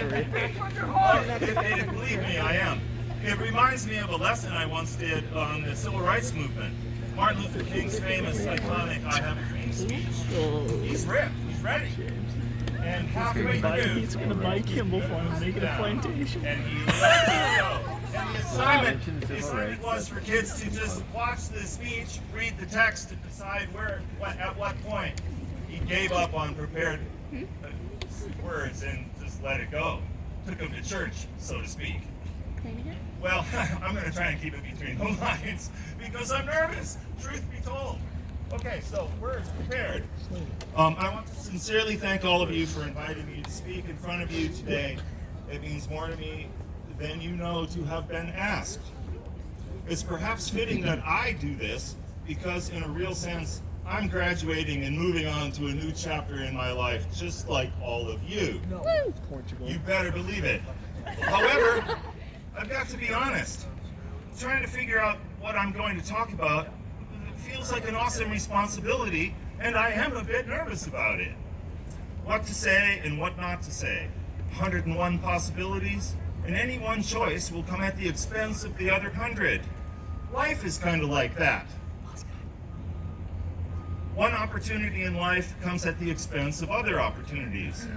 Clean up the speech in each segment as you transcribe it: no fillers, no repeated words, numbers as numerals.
Actually, believe me, I am. It reminds me of a lesson I once did on the civil rights movement. Martin Luther King's famous, iconic "I Have a Dream" speech. He's ripped. He's ready. And halfway through, he's gonna buy Kimball for him and make it a plantation. And he let it go. And the assignment was for kids to just watch the speech, read the text, and decide at what point he gave up on prepared words and just let it go. Took him to church, so to speak. Well, I'm going to try and keep it between the lines because I'm nervous, truth be told. Okay, so words prepared. I want to sincerely thank all of you for inviting me to speak in front of you today. It means more to me than you know to have been asked. It's perhaps fitting that I do this because in a real sense, I'm graduating and moving on to a new chapter in my life, just like all of you. Portugal. You better believe it. However, I've got to be honest. Trying to figure out what I'm going to talk about feels like an awesome responsibility, and I am a bit nervous about it. What to say and what not to say. 101 possibilities, and any one choice will come at the expense of the other 100. Life is kind of like that. One opportunity in life comes at the expense of other opportunities.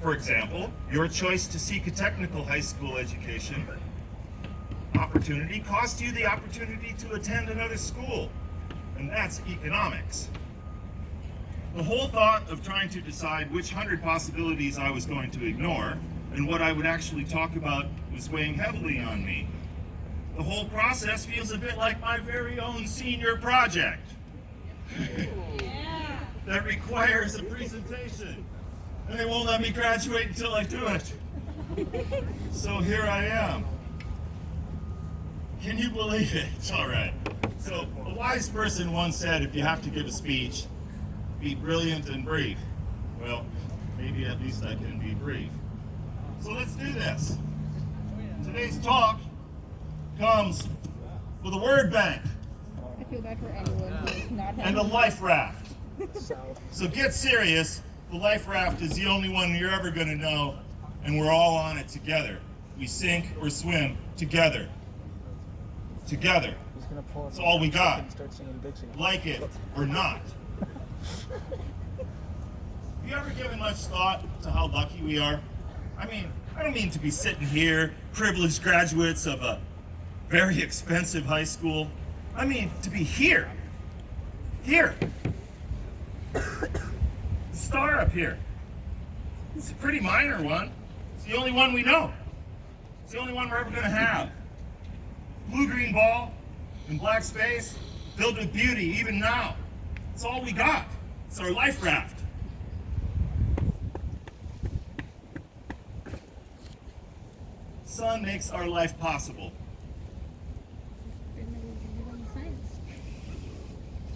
For example, your choice to seek a technical high school education opportunity cost you the opportunity to attend another school, and that's economics. The whole thought of trying to decide which 100 possibilities I was going to ignore and what I would actually talk about was weighing heavily on me. The whole process feels a bit like my very own senior project. That requires a presentation, and they won't let me graduate until I do it. So here I am. Can you believe it? It's all right. So a wise person once said, if you have to give a speech, be brilliant and brief. Well, maybe at least I can be brief. So let's do this. Today's talk comes with a word bank. I feel bad for anyone who is not and a life raft. So get serious. The life raft is the only one you're ever going to know, and we're all on it together. We sink or swim together. Together. That's all we got. Like it or not. Have you ever given much thought to how lucky we are? I mean, I don't mean to be sitting here, privileged graduates of a very expensive high school. I mean to be here. Here. The star up here. It's a pretty minor one. It's the only one we know. It's the only one we're ever going to have. Blue-green ball in black space, filled with beauty even now. It's all we got. It's our life raft. Sun makes our life possible.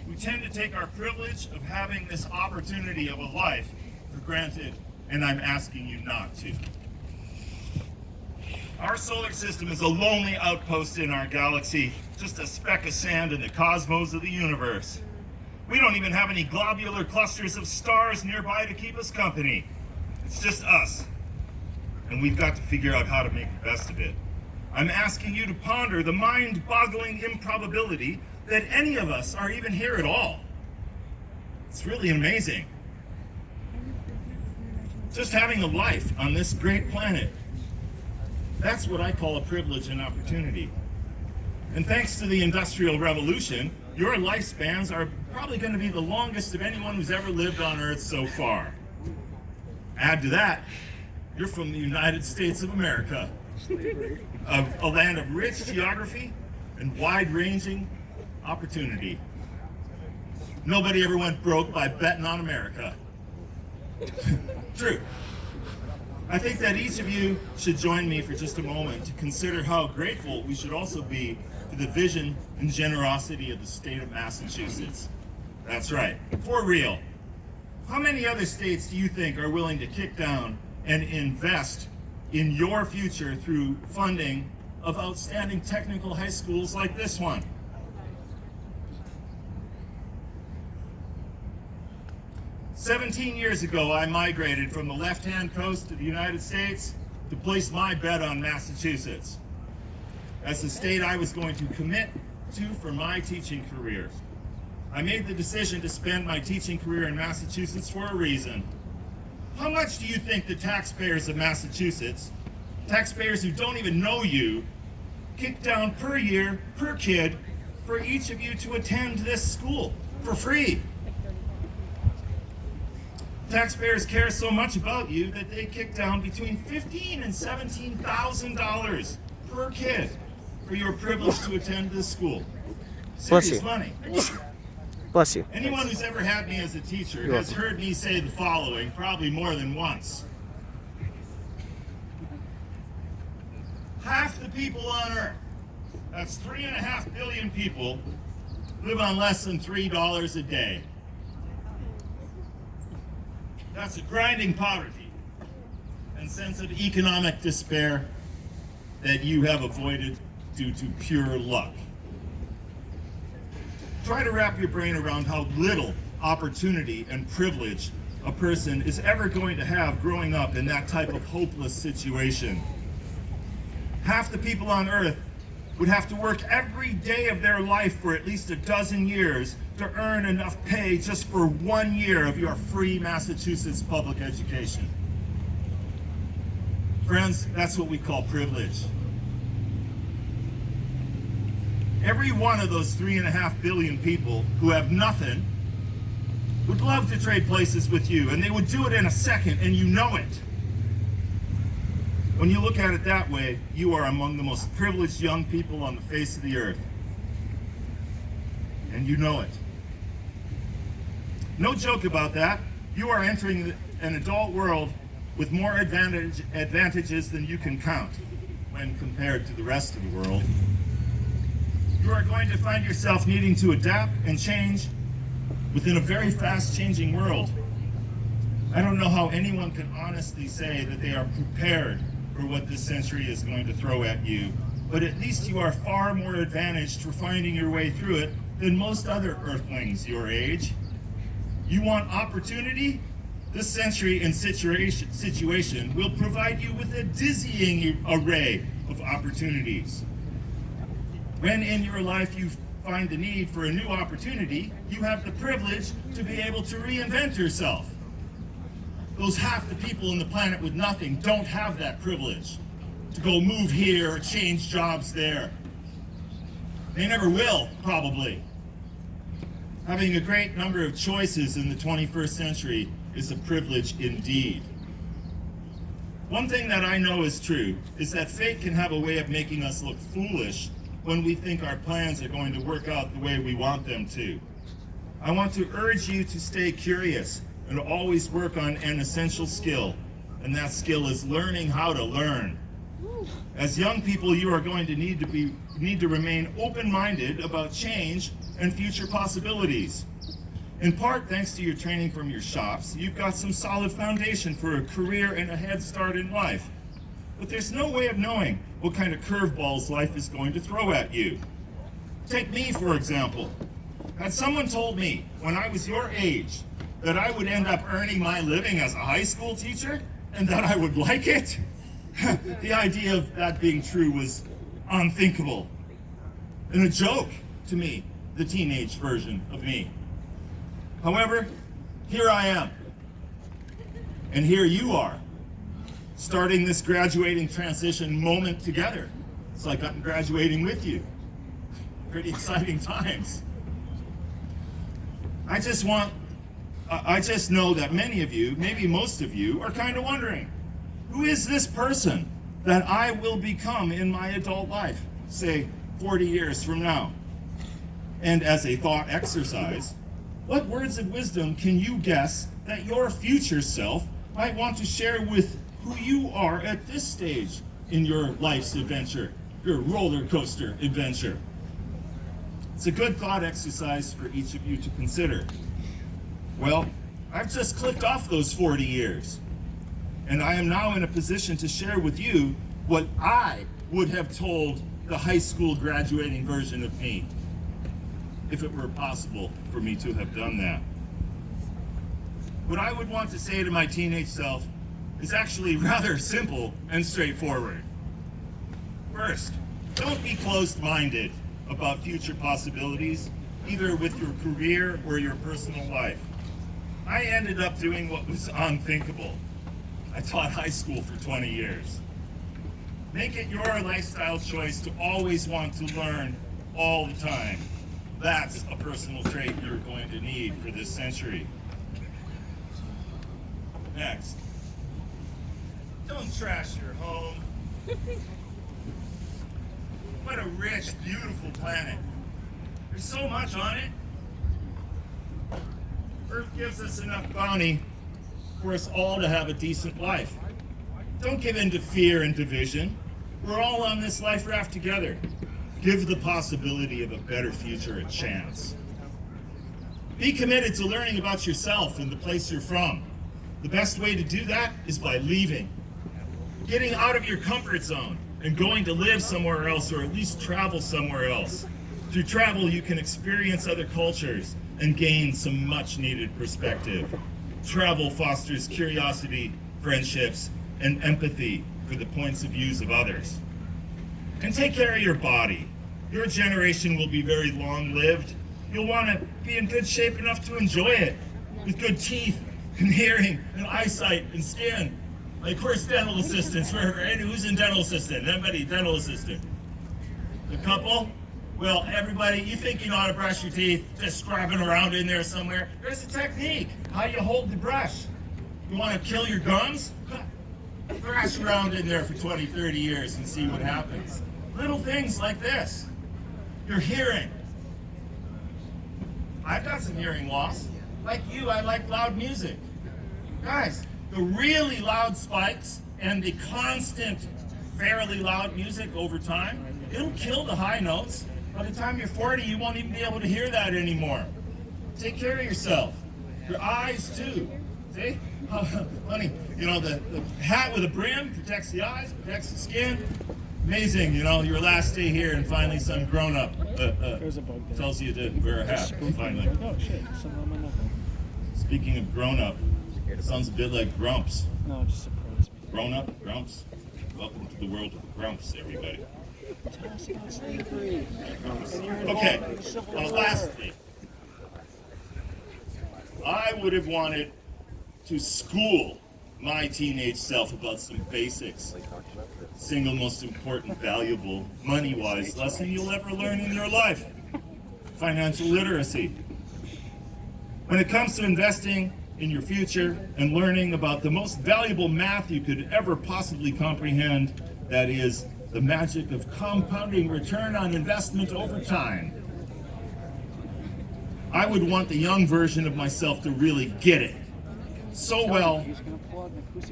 We tend to take our privilege of having this opportunity of a life for granted, and I'm asking you not to. Our solar system is a lonely outpost in our galaxy, just a speck of sand in the cosmos of the universe. We don't even have any globular clusters of stars nearby to keep us company. It's just us. And we've got to figure out how to make the best of it. I'm asking you to ponder the mind-boggling improbability that any of us are even here at all. It's really amazing. Just having a life on this great planet. That's what I call a privilege and opportunity. And thanks to the Industrial Revolution, your lifespans are probably going to be the longest of anyone who's ever lived on Earth so far. Add to that, you're from the United States of America, a land of rich geography and wide-ranging opportunity. Nobody ever went broke by betting on America. True. I think that each of you should join me for just a moment to consider how grateful we should also be for the vision and generosity of the state of Massachusetts. That's right, for real. How many other states do you think are willing to kick down and invest in your future through funding of outstanding technical high schools like this one? "17 years ago, I migrated from the left-hand coast of the United States to place my bet on Massachusetts as the state I was going to commit to for my teaching career. I made the decision to spend my teaching career in Massachusetts for a reason. How much do you think the taxpayers of Massachusetts, taxpayers who don't even know you, kick down per year, per kid, for each of you to attend this school for free? Taxpayers care so much about you that they kick down between $15,000 and $17,000 per kid for your privilege to attend this school. Serious money. Bless you. Anyone who's ever had me as a teacher has heard me say the following, probably more than once. Half the people on Earth, that's 3.5 billion people, live on less than $3 a day. That's a grinding poverty and sense of economic despair that you have avoided due to pure luck. Try to wrap your brain around how little opportunity and privilege a person is ever going to have growing up in that type of hopeless situation. Half the people on Earth would have to work every day of their life for at least a dozen years to earn enough pay just for 1 year of your free Massachusetts public education. Friends, that's what we call privilege. Every one of those 3.5 billion people who have nothing would love to trade places with you, and they would do it in a second, and you know it. When you look at it that way, you are among the most privileged young people on the face of the earth. And you know it. No joke about that. You are entering an adult world with more advantages than you can count when compared to the rest of the world. You are going to find yourself needing to adapt and change within a very fast-changing world. I don't know how anyone can honestly say that they are prepared for what this century is going to throw at you, but at least you are far more advantaged for finding your way through it than most other earthlings your age. You want opportunity? This century and situation will provide you with a dizzying array of opportunities. When in your life you find the need for a new opportunity, you have the privilege to be able to reinvent yourself. Those half the people on the planet with nothing don't have that privilege to go move here or change jobs there. They never will, probably. Having a great number of choices in the 21st century is a privilege indeed. One thing that I know is true is that fate can have a way of making us look foolish when we think our plans are going to work out the way we want them to. I want to urge you to stay curious and always work on an essential skill, and that skill is learning how to learn. As young people, you are going to need to remain open-minded about change and future possibilities. In part, thanks to your training from your shops, you've got some solid foundation for a career and a head start in life. But there's no way of knowing what kind of curveballs life is going to throw at you. Take me, for example. Had someone told me when I was your age that I would end up earning my living as a high school teacher and that I would like it, the idea of that being true was unthinkable. And a joke to me, the teenage version of me. However, here I am. And here you are, starting this graduating transition moment together. It's like I'm graduating with you. Pretty exciting times. I just know that many of you, maybe most of you, are kind of wondering, who is this person that I will become in my adult life, say 40 years from now? And as a thought exercise, what words of wisdom can you guess that your future self might want to share with who you are at this stage in your life's adventure, your roller coaster adventure? It's a good thought exercise for each of you to consider. Well, I've just clicked off those 40 years, and I am now in a position to share with you what I would have told the high school graduating version of me, if it were possible for me to have done that. What I would want to say to my teenage self is actually rather simple and straightforward. First, don't be closed-minded about future possibilities, either with your career or your personal life. I ended up doing what was unthinkable. I taught high school for 20 years. Make it your lifestyle choice to always want to learn all the time. That's a personal trait you're going to need for this century. Next, don't trash your home. What a rich, beautiful planet. There's so much on it. Earth gives us enough bounty for us all to have a decent life. Don't give in to fear and division. We're all on this life raft together. Give the possibility of a better future a chance. Be committed to learning about yourself and the place you're from. The best way to do that is by leaving. Getting out of your comfort zone and going to live somewhere else, or at least travel somewhere else. Through travel, you can experience other cultures and gain some much needed perspective. Travel fosters curiosity, friendships, and empathy for the points of views of others. And take care of your body. Your generation will be very long-lived. You'll want to be in good shape enough to enjoy it, with good teeth and hearing and eyesight and skin. Like, of course, dental assistants. Who's in dental assistant? Anybody dental assistant? A couple? Well, everybody, you think you know how to brush your teeth, just scrubbing around in there somewhere. There's a technique, how you hold the brush. You want to kill your gums? Thrash around in there for 20, 30 years and see what happens. Little things like this. Your hearing. I've got some hearing loss. Like you, I like loud music. Guys, the really loud spikes and the constant, fairly loud music over time, it'll kill the high notes. By the time you're 40, you won't even be able to hear that anymore. Take care of yourself. Your eyes, too. See? Funny. You know, the hat with a brim protects the eyes, protects the skin. Amazing, you know, your last day here and finally some grown-up tells you to wear a hat, finally. Oh shit, something on my knuckle. Speaking of grown-up, it sounds a bit like Grumps. No, it just surprised me. Grown-up, Grumps. Welcome to the world of Grumps, everybody. Okay, lastly, I would have wanted to school my teenage self about some basics. Single most important, valuable, money-wise lesson you'll ever learn in your life. Financial literacy. When it comes to investing in your future and learning about the most valuable math you could ever possibly comprehend, that is, the magic of compounding return on investment over time. I would want the young version of myself to really get it so well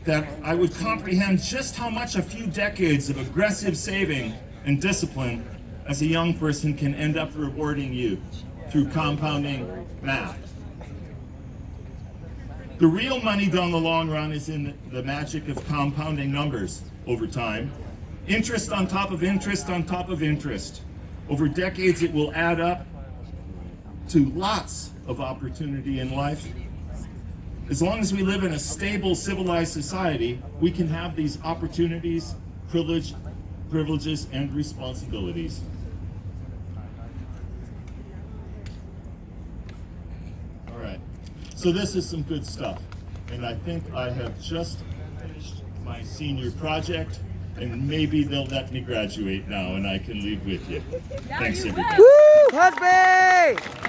that I would comprehend just how much a few decades of aggressive saving and discipline as a young person can end up rewarding you through compounding math. The real money down the long run is in the magic of compounding numbers over time. Interest on top of interest on top of interest. Over decades, it will add up to lots of opportunity in life. As long as we live in a stable, civilized society, we can have these opportunities, privileges, and responsibilities. All right, so this is some good stuff. And I think I have just finished my senior project, and maybe they'll let me graduate now and I can leave with you. Thanks, everybody. Woo! Husby!